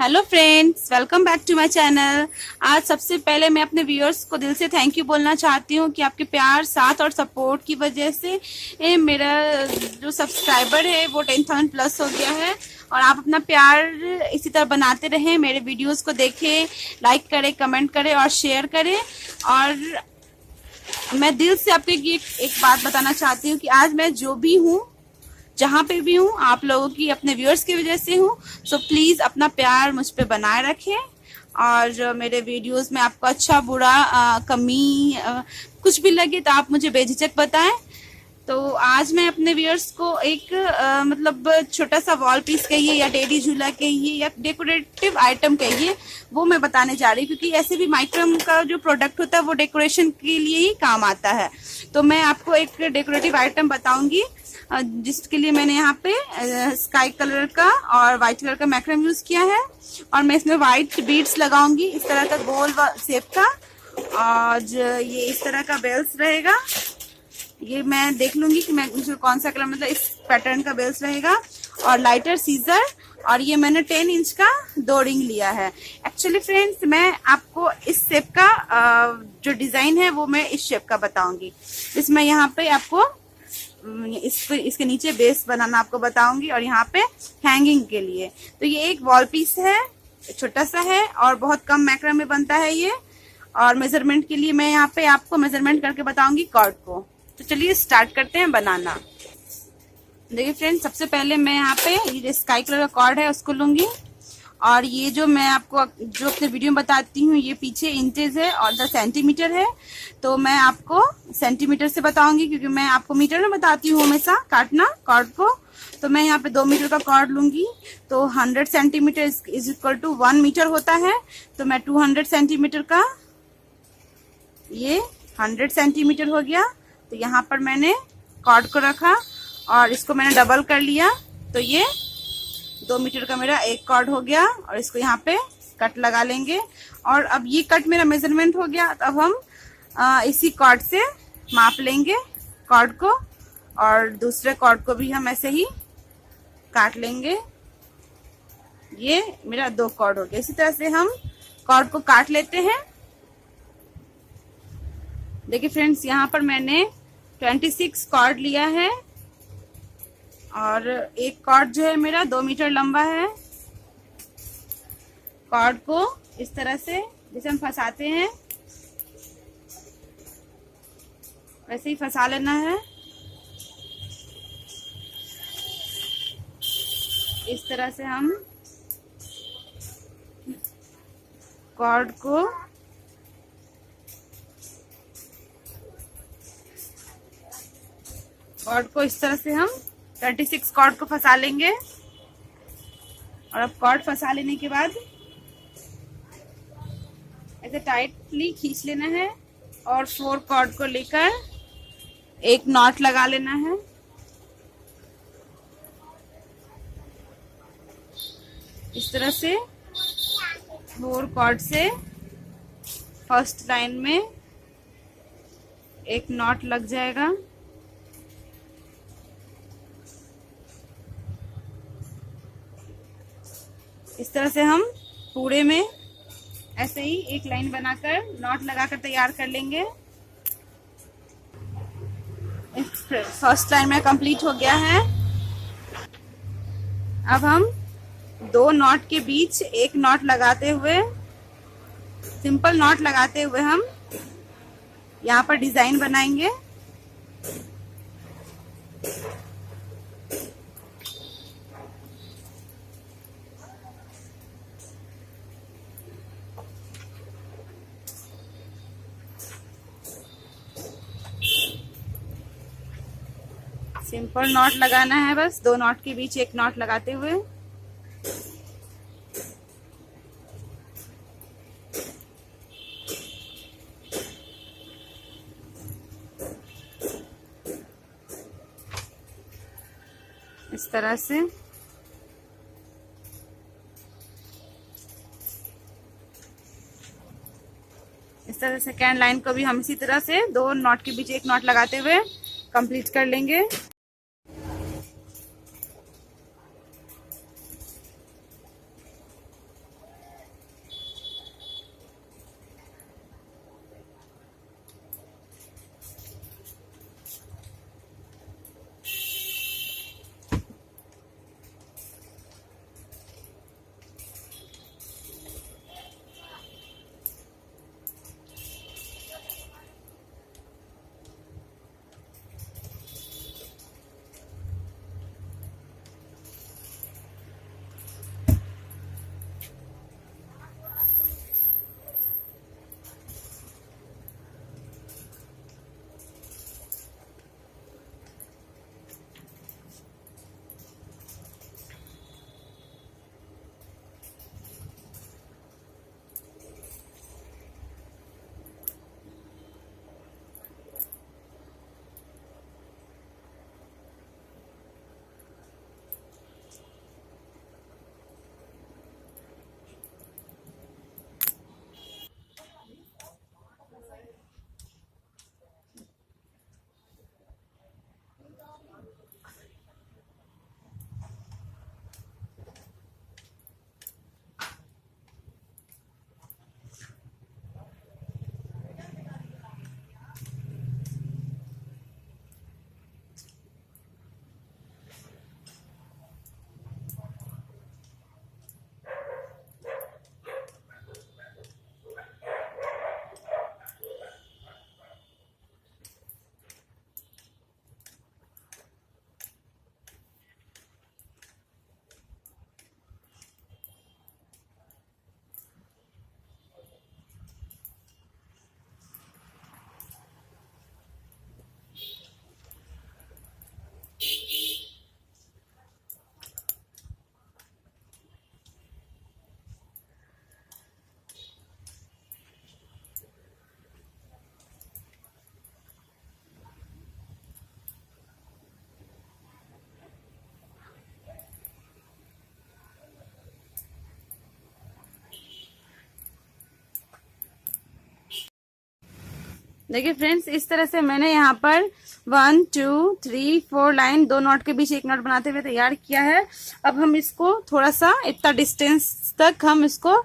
Hello friends, welcome back to my channel. आज सबसे पहले मैं अपने व्यूअर्स को दिल से थैंक यू बोलना चाहती हूँ कि आपके प्यार, साथ और सपोर्ट की वजह से मेरा जो सब्सक्राइबर है वो 10,000 प्लस हो गया है। और आप अपना प्यार इसी तरह बनाते रहें, मेरे वीडियोस को देखें, लाइक करें, कमेंट करें और शेयर करें। और मैं दिल से आपको एक बात बताना चाहती हूँ कि आज मैं जो भी हूँ, जहाँ पे भी हूँ, आप लोगों की, अपने व्यूअर्स की वजह से हूँ। सो प्लीज अपना प्यार मुझ पे बनाए रखें। और मेरे वीडियोस में आपको अच्छा बुरा कमी कुछ भी लगे तो आप मुझे बेझिझक बताएं। तो आज मैं अपने व्यूअर्स को एक मतलब छोटा सा वॉल पीस कहिए या टेडी झूला कहिए या डेकोरेटिव आइटम कहिए, वो मैं बताने जा रही हूँ। क्योंकि ऐसे भी माइक्रम का जो प्रोडक्ट होता है वो डेकोरेशन के लिए ही काम आता है। तो मैं आपको एक डेकोरेटिव आइटम बताऊंगी जिसके लिए मैंने यहाँ पे स्काई कलर का और व्हाइट कलर का मैक्रम यूज किया है। और मैं इसमें व्हाइट बीड्स लगाऊंगी इस तरह का गोल शेप का। और ये इस तरह का बेल्स रहेगा। ये मैं देख लूंगी कि मैं मुझे कौन सा कलर, मतलब इस पैटर्न का बेल्स रहेगा। और लाइटर सीजर, और ये मैंने 10 इंच का 2 रिंग लिया है। एक्चुअली फ्रेंड्स, मैं आपको इस शेप का जो डिजाइन है वो मैं इस शेप का बताऊंगी। इसमें यहाँ पे आपको इसके नीचे बेस बनाना आपको बताऊंगी और यहाँ पे हैंगिंग के लिए। तो ये एक वॉल पीस है, छोटा सा है और बहुत कम मैक्रम में बनता है ये। और मेजरमेंट के लिए मैं यहाँ पे आपको मेजरमेंट करके बताऊंगी कॉर्ड को। तो चलिए स्टार्ट करते हैं बनाना। देखिए फ्रेंड्स, सबसे पहले मैं यहाँ पे ये स्काई कलर का कॉर्ड है उसको लूंगी। और ये जो मैं आपको जो अपने वीडियो में बताती हूँ ये पीछे इंचेस है और 10 सेंटीमीटर है। तो मैं आपको सेंटीमीटर से बताऊंगी क्योंकि मैं आपको मीटर में बताती हूँ हमेशा काटना कॉर्ड को। तो मैं यहाँ पे 2 मीटर का कॉर्ड लूंगी। तो 100 centimetre is equal to 1 metre होता है। तो मैं 200 सेंटीमीटर का, ये 100 सेंटीमीटर हो गया। तो यहाँ पर मैंने कॉर्ड को रखा और इसको मैंने डबल कर लिया। तो ये 2 मीटर का मेरा एक कॉर्ड हो गया। और इसको यहाँ पे कट लगा लेंगे। और अब ये कट मेरा मेजरमेंट हो गया। तो अब हम इसी कॉर्ड से माप लेंगे कॉर्ड को। और दूसरे कॉर्ड को भी हम ऐसे ही काट लेंगे। ये मेरा 2 कॉर्ड हो गया। इसी तरह से हम कॉर्ड को काट लेते हैं। देखिए फ्रेंड्स, यहाँ पर मैंने 26 कॉर्ड लिया है। और एक कॉर्ड जो है मेरा 2 मीटर लंबा है। कॉर्ड को इस तरह से जैसे हम फंसाते हैं वैसे ही फंसा लेना है। इस तरह से हम कॉर्ड को इस तरह से हम 36 कॉर्ड को फंसा लेंगे। और अब कॉर्ड फंसा लेने के बाद ऐसे टाइटली खींच लेना है और 4 कॉर्ड को लेकर एक नॉट लगा लेना है। इस तरह से 4 कॉर्ड से फर्स्ट लाइन में एक नॉट लग जाएगा। इस तरह से हम पूरे में ऐसे ही एक लाइन बनाकर नॉट लगाकर तैयार कर लेंगे। फर्स्ट लाइन में कंप्लीट हो गया है। अब हम 2 नॉट के बीच एक नॉट लगाते हुए, सिंपल नॉट लगाते हुए हम यहाँ पर डिजाइन बनाएंगे। सिंपल नॉट लगाना है, बस 2 नॉट के बीच एक नॉट लगाते हुए। इस तरह से सेकेंड लाइन को भी हम इसी तरह से 2 नॉट के बीच एक नॉट लगाते हुए कंप्लीट कर लेंगे। देखिए फ्रेंड्स, इस तरह से मैंने यहाँ पर 1 2 3 4 लाइन, 2 नॉट के बीच एक नॉट बनाते हुए तैयार किया है। अब हम इसको थोड़ा सा इतना डिस्टेंस तक हम इसको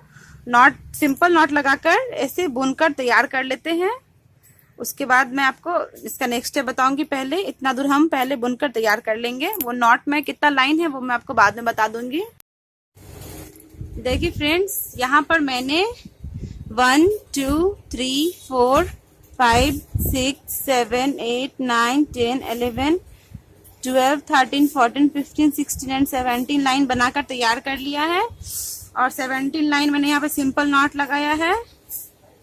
नॉट, सिंपल नॉट लगाकर ऐसे बुनकर तैयार कर लेते हैं। उसके बाद मैं आपको इसका नेक्स्ट स्टेप बताऊंगी। पहले इतना दूर हम पहले बुनकर तैयार कर लेंगे। वो नॉट में कितना लाइन है वो मैं आपको बाद में बता दूंगी। देखिए फ्रेंड्स, यहाँ पर मैंने 1 2 3 4 5 6 7 8 9 10 11 12 13 14 15 16 एंड 17 लाइन बनाकर तैयार कर लिया है। और 17 लाइन मैंने यहाँ पे सिंपल नॉट लगाया है।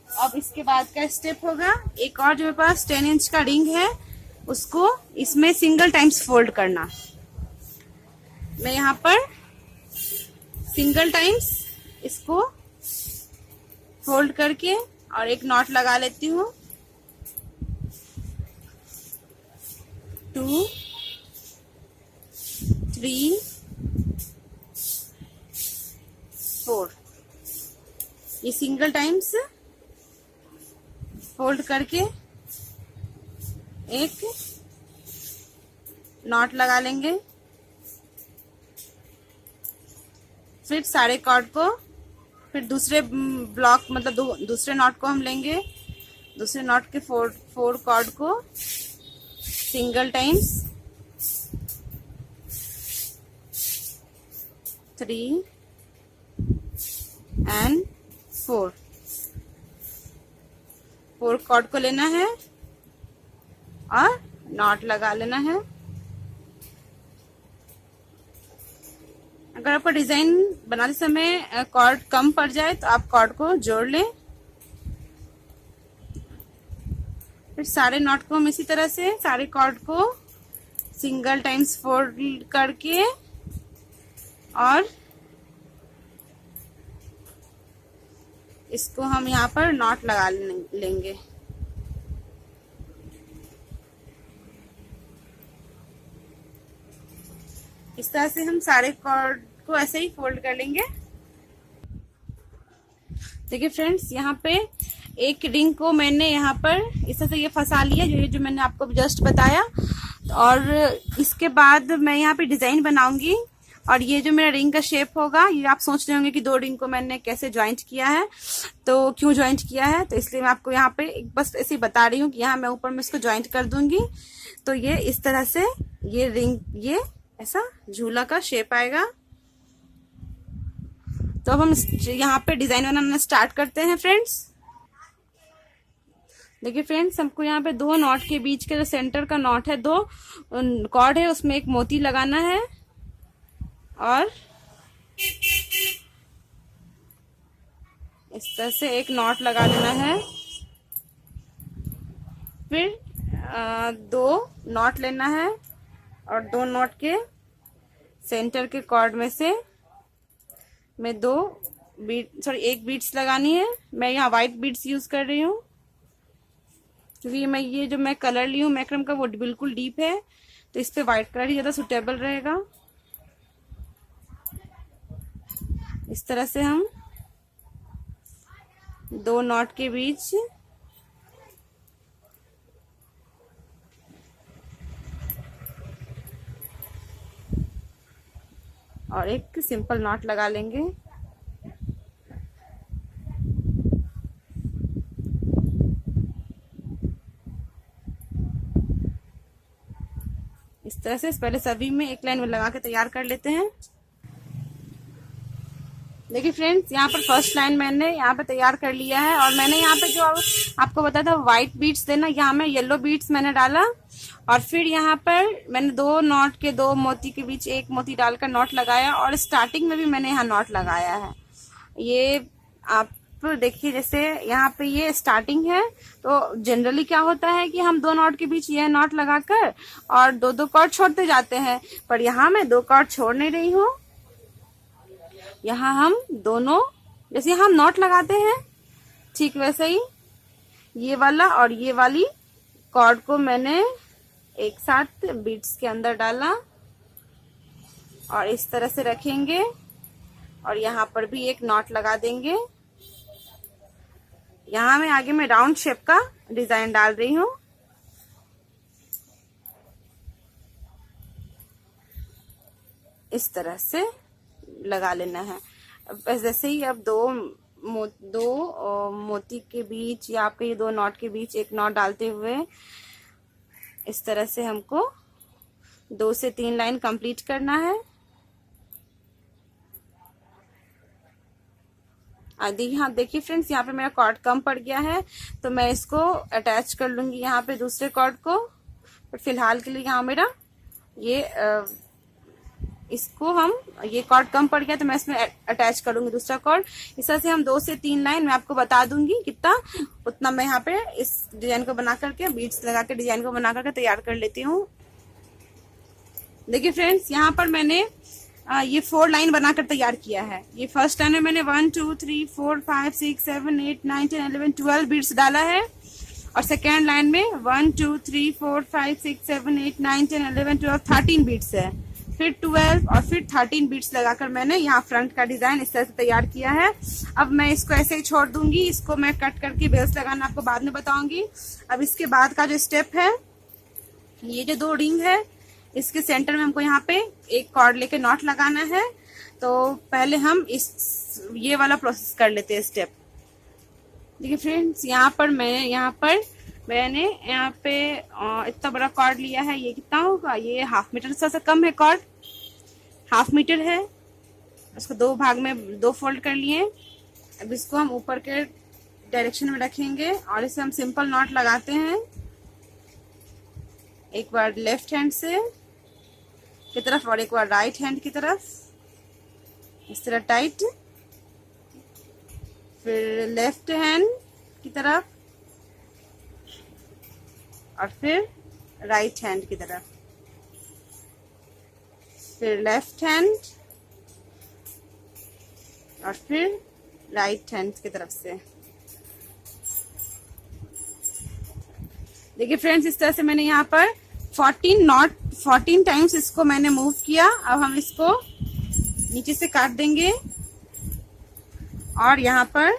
अब इसके बाद का स्टेप होगा, एक और जो मेरे पास 10 इंच का रिंग है उसको इसमें सिंगल टाइम्स फोल्ड करना। मैं यहाँ पर सिंगल टाइम्स इसको फोल्ड करके और एक नॉट लगा लेती हूँ। 2 3 4 ये सिंगल टाइम्स फोल्ड करके एक नॉट लगा लेंगे। फिर सारे कॉर्ड को, फिर दूसरे ब्लॉक मतलब दूसरे नॉट को हम लेंगे। दूसरे नॉट के 4 कॉर्ड को सिंगल टाइम्स 3 एंड 4 कॉर्ड को लेना है और नॉट लगा लेना है। अगर आपको डिजाइन बनाते समय कॉर्ड कम पड़ जाए तो आप कॉर्ड को जोड़ लें। फिर सारे नॉट को हम इसी तरह से सारे कॉर्ड को सिंगल टाइम्स फोल्ड करके और इसको हम यहाँ पर नॉट लगा लेंगे। इस तरह से हम सारे कॉर्ड को ऐसे ही फोल्ड कर लेंगे। देखिए फ्रेंड्स, यहाँ पे एक रिंग को मैंने यहाँ पर इस तरह से ये फंसा लिया, जो मैंने आपको जस्ट बताया। और इसके बाद मैं यहाँ पे डिजाइन बनाऊंगी। और ये जो मेरा रिंग का शेप होगा, ये आप सोच रहे होंगे कि 2 रिंग को मैंने कैसे ज्वाइंट किया है, तो क्यों ज्वाइंट किया है, तो इसलिए मैं आपको यहाँ पे बस ऐसे ही बता रही हूँ कि यहाँ मैं ऊपर में इसको ज्वाइंट कर दूंगी। तो ये इस तरह से ये रिंग, ये ऐसा झूला का शेप आएगा। तो अब हम यहाँ पे डिजाइन बनाना स्टार्ट करते हैं फ्रेंड्स। देखिए फ्रेंड्स, हमको यहाँ पे 2 नॉट के बीच के जो सेंटर का नॉट है, 2 कॉर्ड है, उसमें एक मोती लगाना है और इस तरह से एक नॉट लगा लेना है। फिर 2 नॉट लेना है और 2 नॉट के सेंटर के कॉर्ड में से मैं 1 बीड्स लगानी है। मैं यहाँ व्हाइट बीड्स यूज कर रही हूँ क्योंकि ये जो मैं कलर ली हूँ मैक्रम का, वो बिल्कुल डीप है, तो इस पे व्हाइट कलर ही ज्यादा सुटेबल रहेगा। इस तरह से हम 2 नॉट के बीच और एक सिंपल नॉट लगा लेंगे। इस तरह से पहले सभी में एक लाइन में लगा के तैयार कर लेते हैं। देखिए फ्रेंड्स, यहाँ पर फर्स्ट लाइन मैंने यहाँ पे तैयार कर लिया है। और मैंने यहाँ पे जो आपको बताया था व्हाइट बीड्स देना, यहाँ में येलो बीड्स मैंने डाला। और फिर यहाँ पर मैंने 2 नॉट के 2 मोती के बीच एक मोती डालकर नॉट लगाया। और स्टार्टिंग में भी मैंने यहाँ नॉट लगाया है। ये आप देखिए, जैसे यहाँ पे ये स्टार्टिंग है, तो जनरली क्या होता है कि हम 2 नॉट के बीच ये नॉट लगाकर और 2 कॉर्ड छोड़ते जाते हैं, पर यहाँ मैं 2 कॉर्ड छोड़ नहीं रही हूँ। यहाँ हम दोनों, जैसे हम नॉट लगाते हैं ठीक वैसे ही ये वाला और ये वाली कॉर्ड को मैंने एक साथ बीड्स के अंदर डाला और इस तरह से रखेंगे और यहाँ पर भी एक नॉट लगा देंगे। यहाँ मैं आगे में राउंड शेप का डिजाइन डाल रही हूँ। इस तरह से लगा लेना है। अब जैसे ही अब दो मोती के बीच या आपके ये दो नॉट के बीच एक नॉट डालते हुए इस तरह से हमको 2 से 3 लाइन कंप्लीट करना है। आदि यहाँ देखिए फ्रेंड्स, यहाँ पे मेरा कॉर्ड कम पड़ गया है तो मैं इसको अटैच कर लूंगी यहाँ पे दूसरे कॉर्ड को। पर फिलहाल के लिए यहाँ मेरा ये इसको हम ये कॉर्ड कम पड़ गया तो मैं इसमें अटैच करूंगी दूसरा कॉर्ड। इस तरह से हम 2 से 3 लाइन मैं आपको बता दूंगी कितना, उतना मैं यहाँ पे इस डिजाइन को बना करके बीड्स लगा के डिजाइन को बना करके तैयार कर लेती हूँ। देखिए फ्रेंड्स, यहाँ पर मैंने ये 4 लाइन बनाकर तैयार किया है। ये फर्स्ट लाइन में मैंने 1 2 3 4 5 6 7 8 9 10 11 12 बीड्स डाला है और सेकेंड लाइन में 1 2 3 4 5 6 7 8 9 10 11 12 13 बीड्स है। फिर 12 और फिर 13 बीड्स लगाकर मैंने यहाँ फ्रंट का डिजाइन इस तरह से तैयार किया है। अब मैं इसको ऐसे ही छोड़ दूंगी, इसको मैं कट करके बेल्स लगाना आपको बाद में बताऊंगी। अब इसके बाद का जो स्टेप है, ये जो 2 रिंग है इसके सेंटर में हमको यहाँ पे एक कॉर्ड लेके नॉट लगाना है। तो पहले हम ये वाला प्रोसेस कर लेते हैं स्टेप। देखिए फ्रेंड्स, यहाँ पर मैंने यहाँ पे इतना बड़ा कॉर्ड लिया है। ये कितना होगा, ये 1/2 मीटर से कम है कॉर्ड, 1/2 मीटर है। उसको 2 भाग में 2 फोल्ड कर लिए। अब इसको हम ऊपर के डायरेक्शन में रखेंगे और इसे हम सिंपल नॉट लगाते हैं। एक बार लेफ्ट हैंड से की तरफ और एक बार राइट हैंड की तरफ, इस तरह टाइट। फिर लेफ्ट हैंड की तरफ और फिर राइट हैंड की तरफ, फिर लेफ्ट हैंड और फिर राइट हैंड की तरफ से। देखिए फ्रेंड्स, इस तरह से मैंने यहाँ पर 14 टाइम्स इसको मैंने मूव किया। अब हम इसको नीचे से काट देंगे और यहाँ पर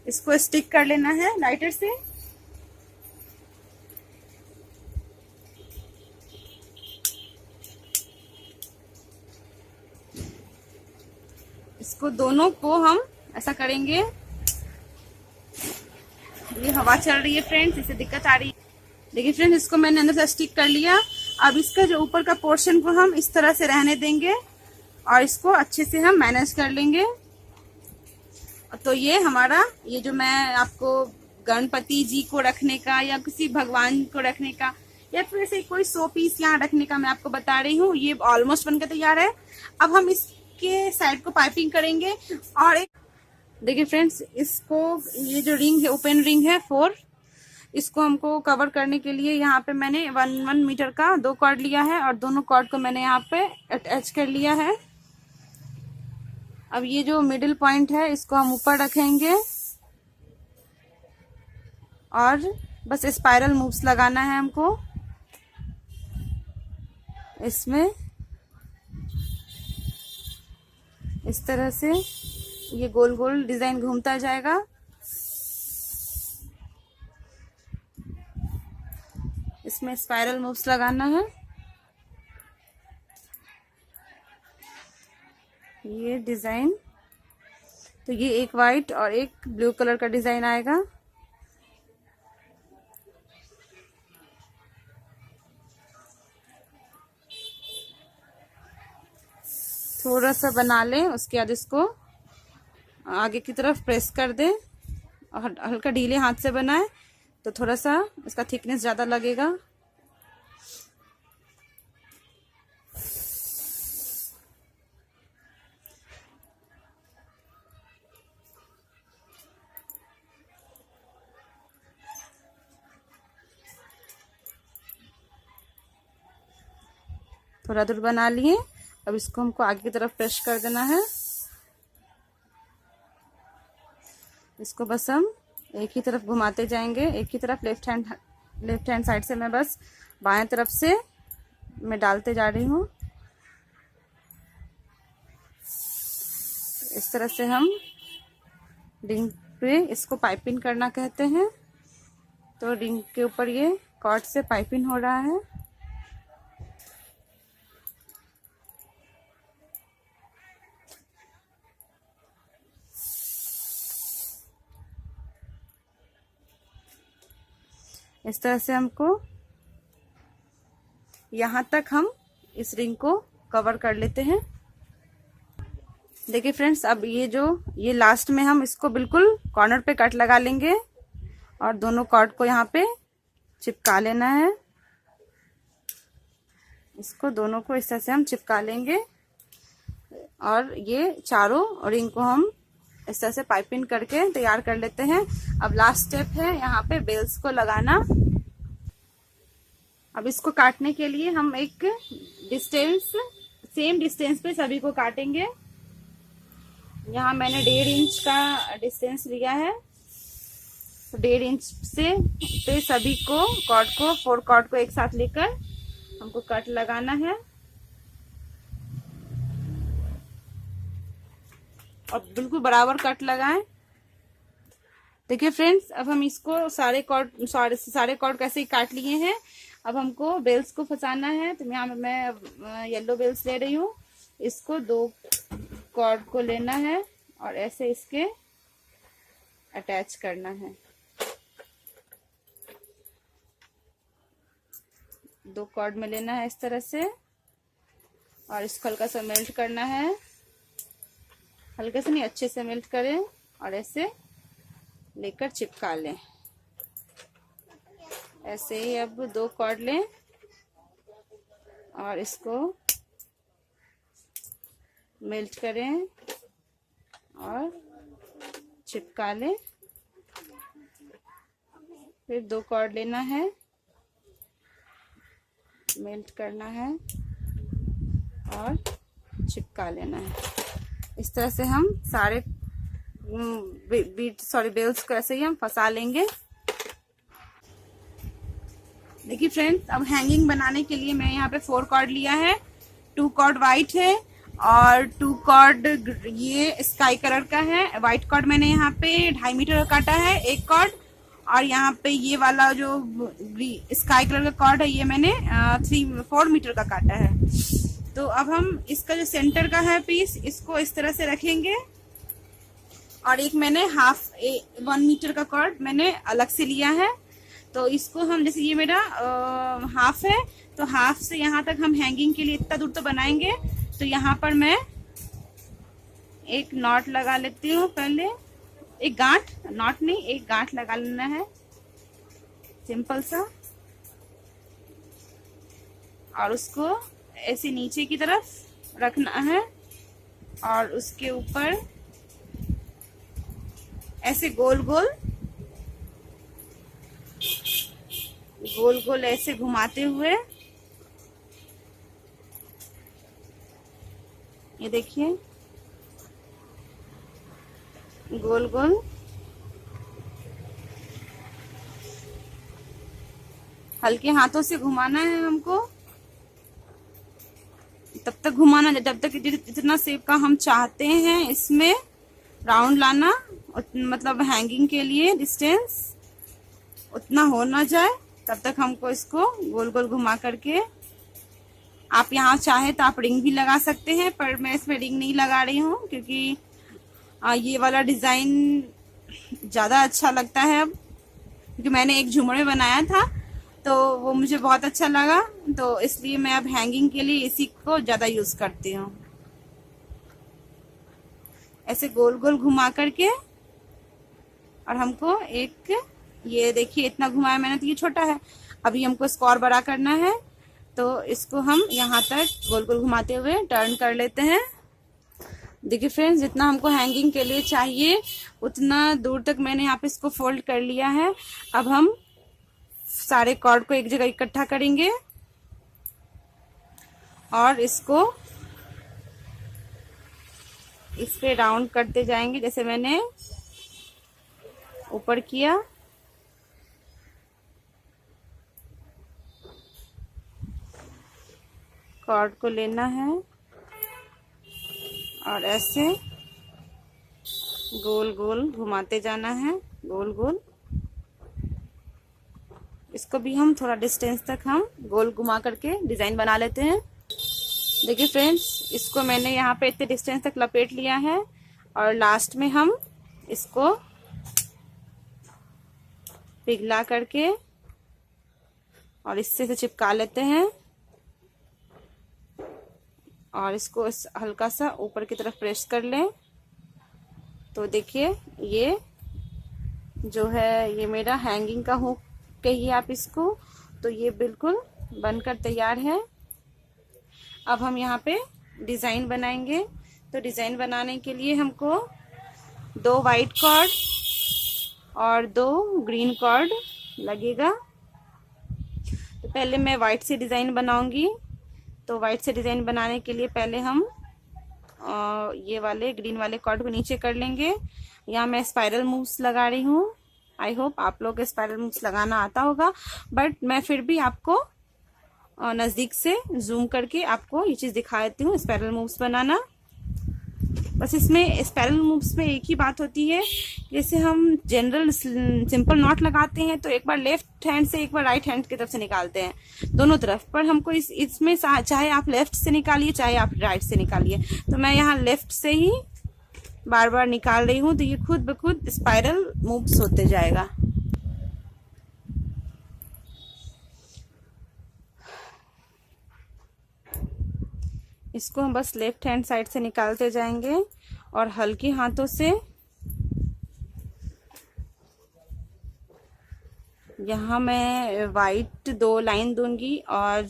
इसको स्टिक कर लेना है लाइटर से। इसको दोनों को हम ऐसा करेंगे। ये हवा चल रही है फ्रेंड्स, इससे दिक्कत आ रही है। देखिए फ्रेंड्स, इसको मैंने अंदर से स्टिक कर लिया। अब इसका जो ऊपर का पोर्शन को हम इस तरह से रहने देंगे और इसको अच्छे से हम मैनेज कर लेंगे। तो ये हमारा, ये जो मैं आपको गणपति जी को रखने का या किसी भगवान को रखने का या फिर ऐसे कोई 100 पीस यहाँ रखने का मैं आपको बता रही हूँ, ये ऑलमोस्ट बनकर तैयार है। अब हम इसके साइड को पाइपिंग करेंगे। और एक देखिए फ्रेंड्स, इसको ये जो रिंग है, ओपन रिंग है 4, इसको हमको कवर करने के लिए यहाँ पे मैंने 1 मीटर का 2 कॉर्ड लिया है और दोनों कॉर्ड को मैंने यहाँ पे अटैच कर लिया है। अब ये जो मिडिल पॉइंट है इसको हम ऊपर रखेंगे और बस स्पाइरल मूव्स लगाना है हमको इसमें। इस तरह से ये गोल गोल डिजाइन घूमता जाएगा। इसमें स्पाइरल मूव्स लगाना है। ये डिजाइन, तो ये एक वाइट और एक ब्लू कलर का डिजाइन आएगा। थोड़ा सा बना लें, उसके बाद इसको आगे की तरफ प्रेस कर दें और हल्का ढीले हाथ से बनाएं तो थोड़ा सा इसका थिकनेस ज़्यादा लगेगा। थोड़ा दूर बना लिए। अब इसको हमको आगे की तरफ प्रेस कर देना है। इसको बस हम एक ही तरफ घुमाते जाएंगे, एक ही तरफ। लेफ्ट हैंड साइड से मैं बस बाएं तरफ से मैं डालते जा रही हूँ। इस तरह से हम रिंग पे इसको पाइपिंग करना कहते हैं। तो रिंग के ऊपर ये कॉर्ड से पाइपिंग हो रहा है। इस तरह से हमको यहाँ तक हम इस रिंग को कवर कर लेते हैं। देखिए फ्रेंड्स, अब ये लास्ट में हम इसको बिल्कुल कॉर्नर पे कट लगा लेंगे और दोनों कॉर्ड को यहाँ पे चिपका लेना है। इसको दोनों को इस तरह से हम चिपका लेंगे और ये चारों रिंग को हम इस तरह से पाइपिंग करके तैयार कर लेते हैं। अब लास्ट स्टेप है यहाँ पे बेल्स को लगाना। अब इसको काटने के लिए हम एक सेम डिस्टेंस पे सभी को काटेंगे। यहाँ मैंने 1.5 इंच का डिस्टेंस लिया है। तो 1.5 इंच से पे सभी को 4 कॉर्ड को एक साथ लेकर हमको कट लगाना है। और बिल्कुल बराबर कट लगाएं। देखिए फ्रेंड्स, अब हम इसको सारे कॉर्ड कैसे ही काट लिए हैं। अब हमको बेल्स को फंसाना है। तो यहाँ मैं येलो बेल्स ले रही हूँ। इसको 2 कॉर्ड को लेना है और ऐसे इसके अटैच करना है। 2 कॉर्ड में लेना है इस तरह से और इसको हल्का सा मेल्ट करना है। हल्के से नहीं, अच्छे से मेल्ट करें और ऐसे लेकर चिपका लें। ऐसे ही अब 2 कॉर्ड लें और इसको मेल्ट करें और चिपका लें। फिर 2 कॉर्ड लेना है, मेल्ट करना है और चिपका लेना है। इस तरह से हम सारे बेल्स को ऐसे ही हम फंसा लेंगे। देखिए फ्रेंड्स, अब हैंगिंग बनाने के लिए मैं यहाँ पे 4 कॉर्ड लिया है। 2 कॉर्ड वाइट है और 2 कॉर्ड ये स्काई कलर का है। व्हाइट कॉर्ड मैंने यहाँ पे 2.5 मीटर का काटा है 1 कॉर्ड। और यहाँ पे ये वाला जो स्काई कलर का कॉर्ड है ये मैंने 4 मीटर का काटा है। तो अब हम इसका जो सेंटर का है पीस, इसको इस तरह से रखेंगे। और एक मैंने 1 मीटर का कॉर्ड मैंने अलग से लिया है। तो इसको हम, जैसे ये मेरा हाफ है, तो हाफ से यहाँ तक हम हैंगिंग के लिए इतना दूर तो बनाएंगे। तो यहाँ पर मैं एक नॉट लगा लेती हूँ। पहले एक गांठ, नॉट नहीं, एक गांठ लगा लेना है सिंपल सा। और उसको ऐसे नीचे की तरफ रखना है और उसके ऊपर ऐसे गोल गोल ऐसे घुमाते हुए, ये देखिए गोल गोल हल्के हाथों से घुमाना है हमको। तब तक घुमाना जब तक जितना शेप का हम चाहते हैं इसमें राउंड लाना, मतलब हैंगिंग के लिए डिस्टेंस उतना हो ना जाए, तब तक हमको इसको गोल गोल घुमा करके। आप यहाँ चाहे तो आप रिंग भी लगा सकते हैं, पर मैं इसमें रिंग नहीं लगा रही हूँ क्योंकि ये वाला डिजाइन ज्यादा अच्छा लगता है। अब क्योंकि मैंने एक झूमर में बनाया था तो वो मुझे बहुत अच्छा लगा, तो इसलिए मैं अब हैंगिंग के लिए इसी को ज्यादा यूज करती हूँ। ऐसे गोल गोल घुमा करके। और हमको एक, ये देखिए इतना घुमाया मैंने तो ये छोटा है। अभी हमको इसको और बड़ा करना है, तो इसको हम यहाँ तक गोल गोल घुमाते हुए टर्न कर लेते हैं। देखिए फ्रेंड्स, जितना हमको हैंगिंग के लिए चाहिए उतना दूर तक मैंने यहाँ पे इसको फोल्ड कर लिया है। अब हम सारे कॉर्ड को एक जगह इकट्ठा करेंगे और इसको इस पे राउंड करते जाएंगे, जैसे मैंने ऊपर किया। कॉर्ड को लेना है और ऐसे गोल गोल घुमाते जाना है, गोल गोल। इसको भी हम थोड़ा डिस्टेंस तक हम गोल घुमा करके डिजाइन बना लेते हैं। देखिए फ्रेंड्स, इसको मैंने यहाँ पे इतने डिस्टेंस तक लपेट लिया है और लास्ट में हम इसको पिघला करके और इससे चिपका लेते हैं और इसको हल्का सा ऊपर की तरफ प्रेस कर लें। तो देखिए ये जो है ये मेरा हैंगिंग का हुक कहिए आप इसको, तो ये बिल्कुल बनकर तैयार है। अब हम यहाँ पे डिजाइन बनाएंगे। तो डिजाइन बनाने के लिए हमको 2 वाइट कॉर्ड और 2 ग्रीन कॉर्ड लगेगा। तो पहले मैं वाइट से डिजाइन बनाऊंगी। तो वाइट से डिजाइन बनाने के लिए पहले हम ये वाले ग्रीन वाले कॉर्ड को नीचे कर लेंगे। यहाँ मैं स्पाइरल मूव्स लगा रही हूँ। आई होप आप लोग को स्पाइरल मूव्स लगाना आता होगा, बट मैं फिर भी आपको नजदीक से जूम करके आपको ये चीज दिखा देती हूँ, स्पाइरल मूव्स बनाना। बस इसमें स्पाइरल मूव्स में एक ही बात होती है, जैसे हम जनरल सिंपल नॉट लगाते हैं तो एक बार लेफ्ट हैंड से एक बार राइट हैंड की तरफ से निकालते हैं, दोनों तरफ। पर हमको इसमें चाहे आप लेफ्ट से निकालिए चाहे आप राइट से निकालिए, तो मैं यहाँ लेफ्ट से ही बार बार निकाल रही हूँ। तो ये खुद ब खुद स्पाइरल मूव्स होते जाएगा। इसको हम बस लेफ्ट हैंड साइड से निकालते जाएंगे और हल्के हाथों से यहाँ मैं वाइट 2 लाइन दूंगी और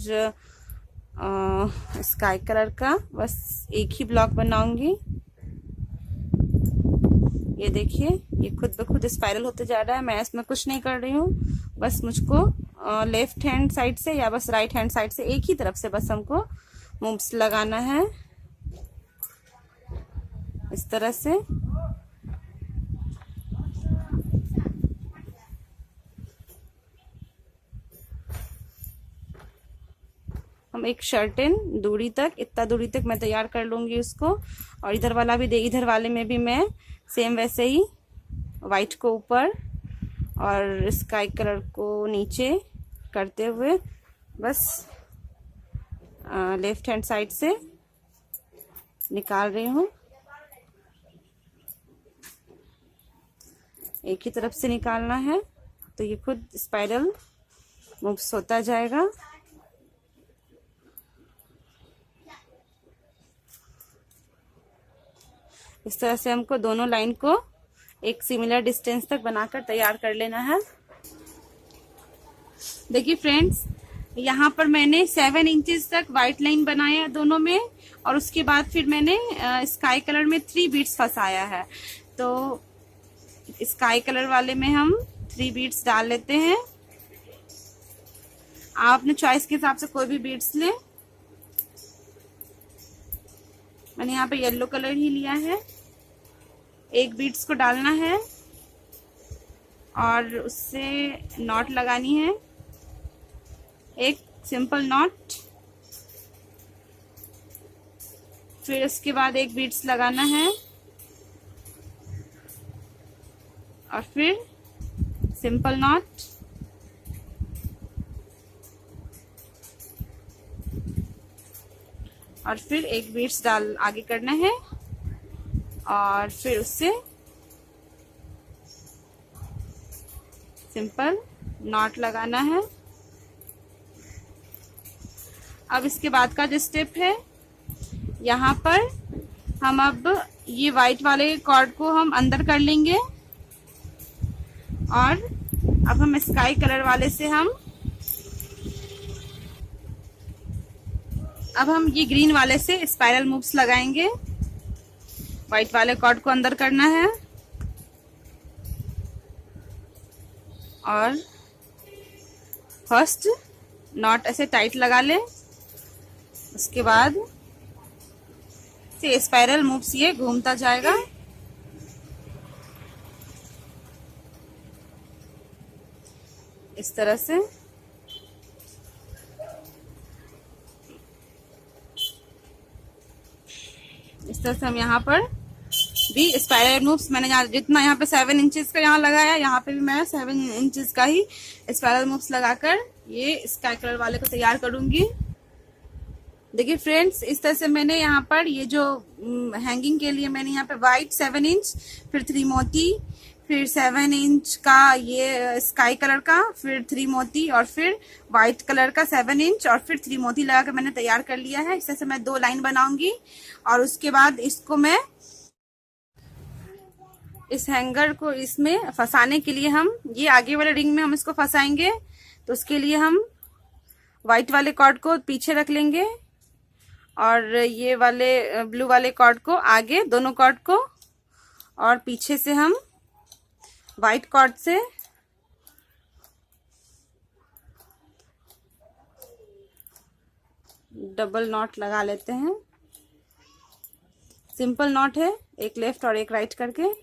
स्काई कलर का बस एक ही ब्लॉक बनाऊंगी। ये देखिए ये खुद ब खुद स्पाइरल होते जा रहा है। मैं इसमें कुछ नहीं कर रही हूँ, बस मुझको लेफ्ट हैंड साइड से या बस राइट हैंड साइड से एक ही तरफ से बस हमको मूव्स लगाना है इस तरह से। हम एक सर्टेन दूरी तक, इतना दूरी तक मैं तैयार कर लूंगी उसको। और इधर वाला भी इधर वाले में भी मैं सेम वैसे ही वाइट को ऊपर और स्काई कलर को नीचे करते हुए बस लेफ्ट हैंड साइड से निकाल रही हूँ। एक ही तरफ से निकालना है, तो ये खुद स्पाइरल मूव्स होता जाएगा। इस तरह से हमको दोनों लाइन को एक सिमिलर डिस्टेंस तक बनाकर तैयार कर लेना है। देखिए फ्रेंड्स, यहाँ पर मैंने 7 इंचेस तक व्हाइट लाइन बनाया दोनों में और उसके बाद फिर मैंने स्काई कलर में 3 बीड्स फंसाया है। तो स्काई कलर वाले में हम 3 बीड्स डाल लेते हैं। आप अपने चॉइस के हिसाब से कोई भी बीड्स लें। मैंने यहाँ पे येलो कलर ही लिया है। एक बीड्स को डालना है और उससे नॉट लगानी है, एक सिंपल नॉट। फिर उसके बाद एक बीड्स लगाना है और फिर सिंपल नॉट। और फिर एक बीड्स डाल आगे करना है और फिर उससे सिंपल नॉट लगाना है। अब इसके बाद का जो स्टेप है, यहाँ पर हम अब ये वाइट वाले कॉर्ड को हम अंदर कर लेंगे और अब हम स्काई कलर वाले से अब हम ये ग्रीन वाले से स्पाइरल मूव्स लगाएंगे। व्हाइट वाले कॉर्ड को अंदर करना है और फर्स्ट नॉट ऐसे टाइट लगा ले। उसके बाद से स्पाइरल मूव्स ये घूमता जाएगा। इस तरह से हम यहाँ पर भी स्पाइरल मूव्स मैंने जितना यहाँ पे 7 इंचेस का यहाँ लगाया, यहाँ पे भी मैं 7 इंचेस का ही स्पाइरल मूव्स लगाकर ये स्काई कलर वाले को तैयार करूंगी। देखिए फ्रेंड्स, इस तरह से मैंने यहाँ पर ये जो हैंगिंग के लिए मैंने यहाँ पे व्हाइट 7 इंच, फिर 3 मोती, फिर 7 इंच का ये स्काई कलर का, फिर 3 मोती, और फिर व्हाइट कलर का 7 इंच और फिर 3 मोती लगा कर मैंने तैयार कर लिया है। इस तरह से मैं 2 लाइन बनाऊंगी और उसके बाद इसको मैं इस हैंगर को इसमें फंसाने के लिए हम ये आगे वाले रिंग में हम इसको फंसाएंगे। तो उसके लिए हम व्हाइट वाले कॉर्ड को पीछे रख लेंगे और ये वाले ब्लू वाले कॉर्ड को आगे, दोनों कॉर्ड को, और पीछे से हम व्हाइट कॉर्ड से डबल नॉट लगा लेते हैं। सिंपल नॉट है, एक लेफ्ट और एक राइट करके।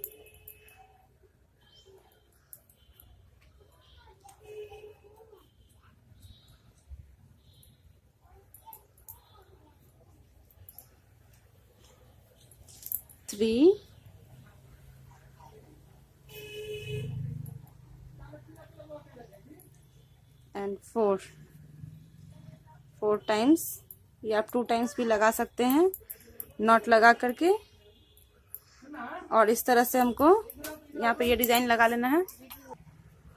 थ्री एंड 4 टाइम्स, या आप 2 टाइम्स भी लगा सकते हैं नॉट लगा करके। और इस तरह से हमको यहाँ पे ये डिजाइन लगा लेना है।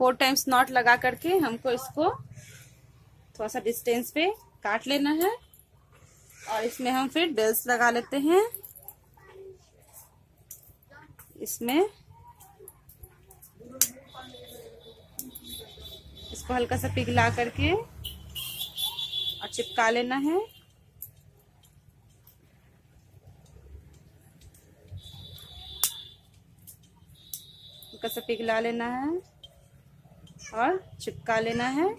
4 टाइम्स नॉट लगा करके हमको इसको थोड़ा सा डिस्टेंस पे काट लेना है और इसमें हम फिर बेल्स लगा लेते हैं। इसमें इसको हल्का सा पिघला करके और चिपका लेना है। हल्का सा पिघला लेना है और चिपका लेना है।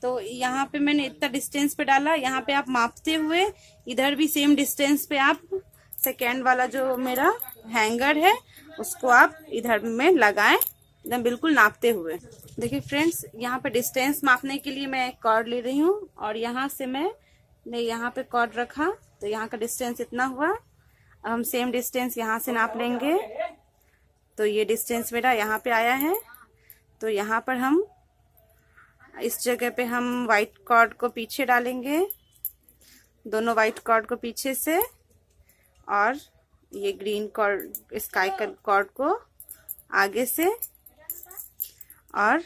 तो यहाँ पे मैंने इतना डिस्टेंस पे डाला, यहाँ पे आप मापते हुए इधर भी सेम डिस्टेंस पे आप सेकेंड वाला जो मेरा हैंगर है उसको आप इधर में लगाएं, एकदम बिल्कुल नापते हुए। देखिए फ्रेंड्स, यहाँ पे डिस्टेंस मापने के लिए मैं एक कॉर्ड ले रही हूँ और यहाँ से मैंने यहाँ पे कॉर्ड रखा तो यहाँ का डिस्टेंस इतना हुआ। अब हम सेम डिस्टेंस यहाँ से नाप लेंगे। तो ये डिस्टेंस मेरा यहाँ पे आया है। तो यहाँ पर हम इस जगह पे हम व्हाइट कॉर्ड को पीछे डालेंगे, दोनों व्हाइट कॉर्ड को पीछे से, और ये ग्रीन कॉर्ड स्काई कॉर्ड को आगे से, और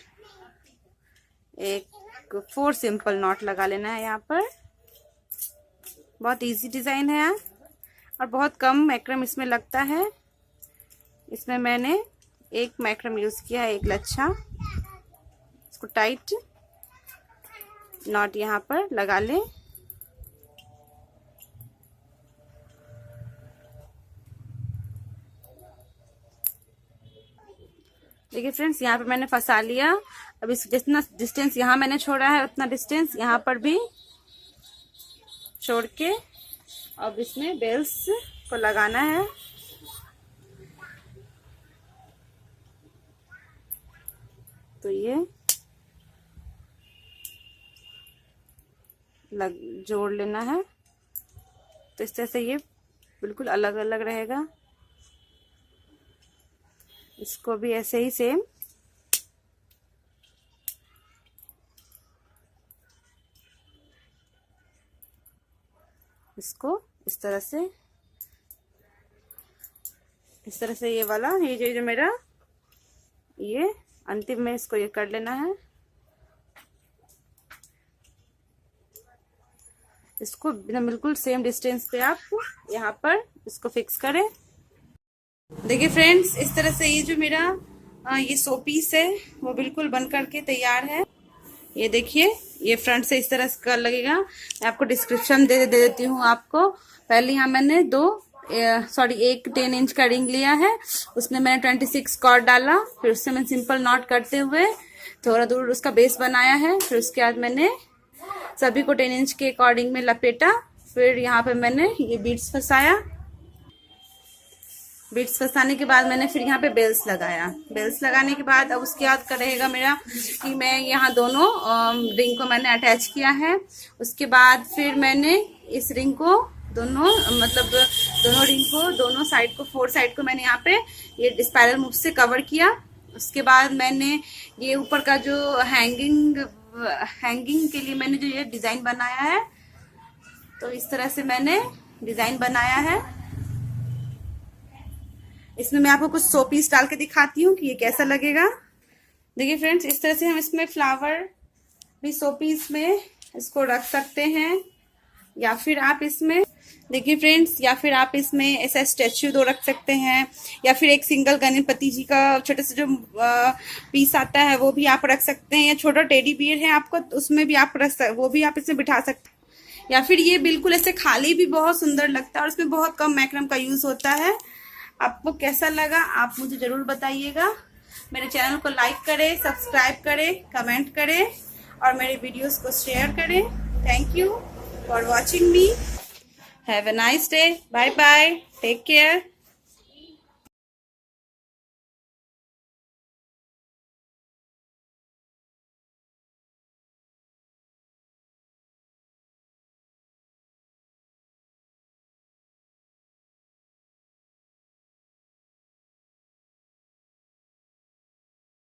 एक 4 सिंपल नॉट लगा लेना है यहाँ पर। बहुत इजी डिजाइन है यार और बहुत कम मैक्रम इसमें लगता है। इसमें मैंने एक मैक्रम यूज किया है, एक लच्छा। इसको टाइट नॉट यहाँ पर लगा लें। देखिए फ्रेंड्स, यहाँ पे मैंने फंसा लिया। अब इस जितना डिस्टेंस यहाँ मैंने छोड़ा है उतना डिस्टेंस यहाँ पर भी छोड़ के अब इसमें बेल्स को लगाना है। तो ये जोड़ लेना है। तो इस तरह से ये बिल्कुल अलग अलग रहेगा। इसको भी ऐसे ही सेम इसको इस तरह से ये वाला ये जो मेरा ये अंतिम में इसको ये कर लेना है। इसको बिल्कुल सेम डिस्टेंस पे आप यहाँ पर इसको फिक्स करें। देखिए फ्रेंड्स, इस तरह से ये जो मेरा ये शो पीस है वो बिल्कुल बन करके तैयार है। ये देखिए, ये फ्रंट से इस तरह का लगेगा। मैं आपको डिस्क्रिप्शन दे देती हूँ आपको। पहले यहाँ मैंने एक 10 इंच का रिंग लिया है, उसमें मैंने 26 कॉर्ड डाला, फिर उससे मैं सिंपल नॉट करते हुए थोड़ा दूर उसका बेस बनाया है। फिर उसके बाद मैंने सभी को 10 इंच के अकॉर्डिंग में लपेटा। फिर यहाँ पे मैंने ये बीड्स फंसाया। बीड्स फंसाने के बाद मैंने फिर यहाँ पे बेल्स लगाया। बेल्स लगाने के बाद अब उसके बाद का रहेगा मेरा कि मैं यहाँ दोनों रिंग को मैंने अटैच किया है। उसके बाद फिर मैंने इस रिंग को दोनों मतलब दोनों रिंग को, दोनों साइड को, 4 साइड को मैंने यहाँ पे ये स्पाइरल मूव से कवर किया। उसके बाद मैंने ये ऊपर का जो हैंगिंग के लिए मैंने जो ये डिजाइन बनाया है, तो इस तरह से मैंने डिजाइन बनाया है। इसमें मैं आपको कुछ शो पीस डाल के दिखाती हूँ कि ये कैसा लगेगा। देखिए फ्रेंड्स, इस तरह से हम इसमें फ्लावर भी शो पीस में इसको रख सकते हैं, या फिर आप इसमें देखिए फ्रेंड्स, या फिर आप इसमें ऐसा स्टैच्यू 2 रख सकते हैं, या फिर एक सिंगल गणपति जी का छोटे से जो पीस आता है वो भी आप रख सकते हैं, या छोटा टेडी बियर है आपको तो उसमें भी आप वो भी आप इसमें बिठा सकते हैं, या फिर ये बिल्कुल ऐसे खाली भी बहुत सुंदर लगता है और इसमें बहुत कम मैक्रम का यूज होता है। आपको कैसा लगा आप मुझे जरूर बताइएगा। मेरे चैनल को लाइक करें, सब्सक्राइब करें, कमेंट करें और मेरे वीडियोस को शेयर करें। Thank you for watching me. Have a nice day. Bye bye. Take care.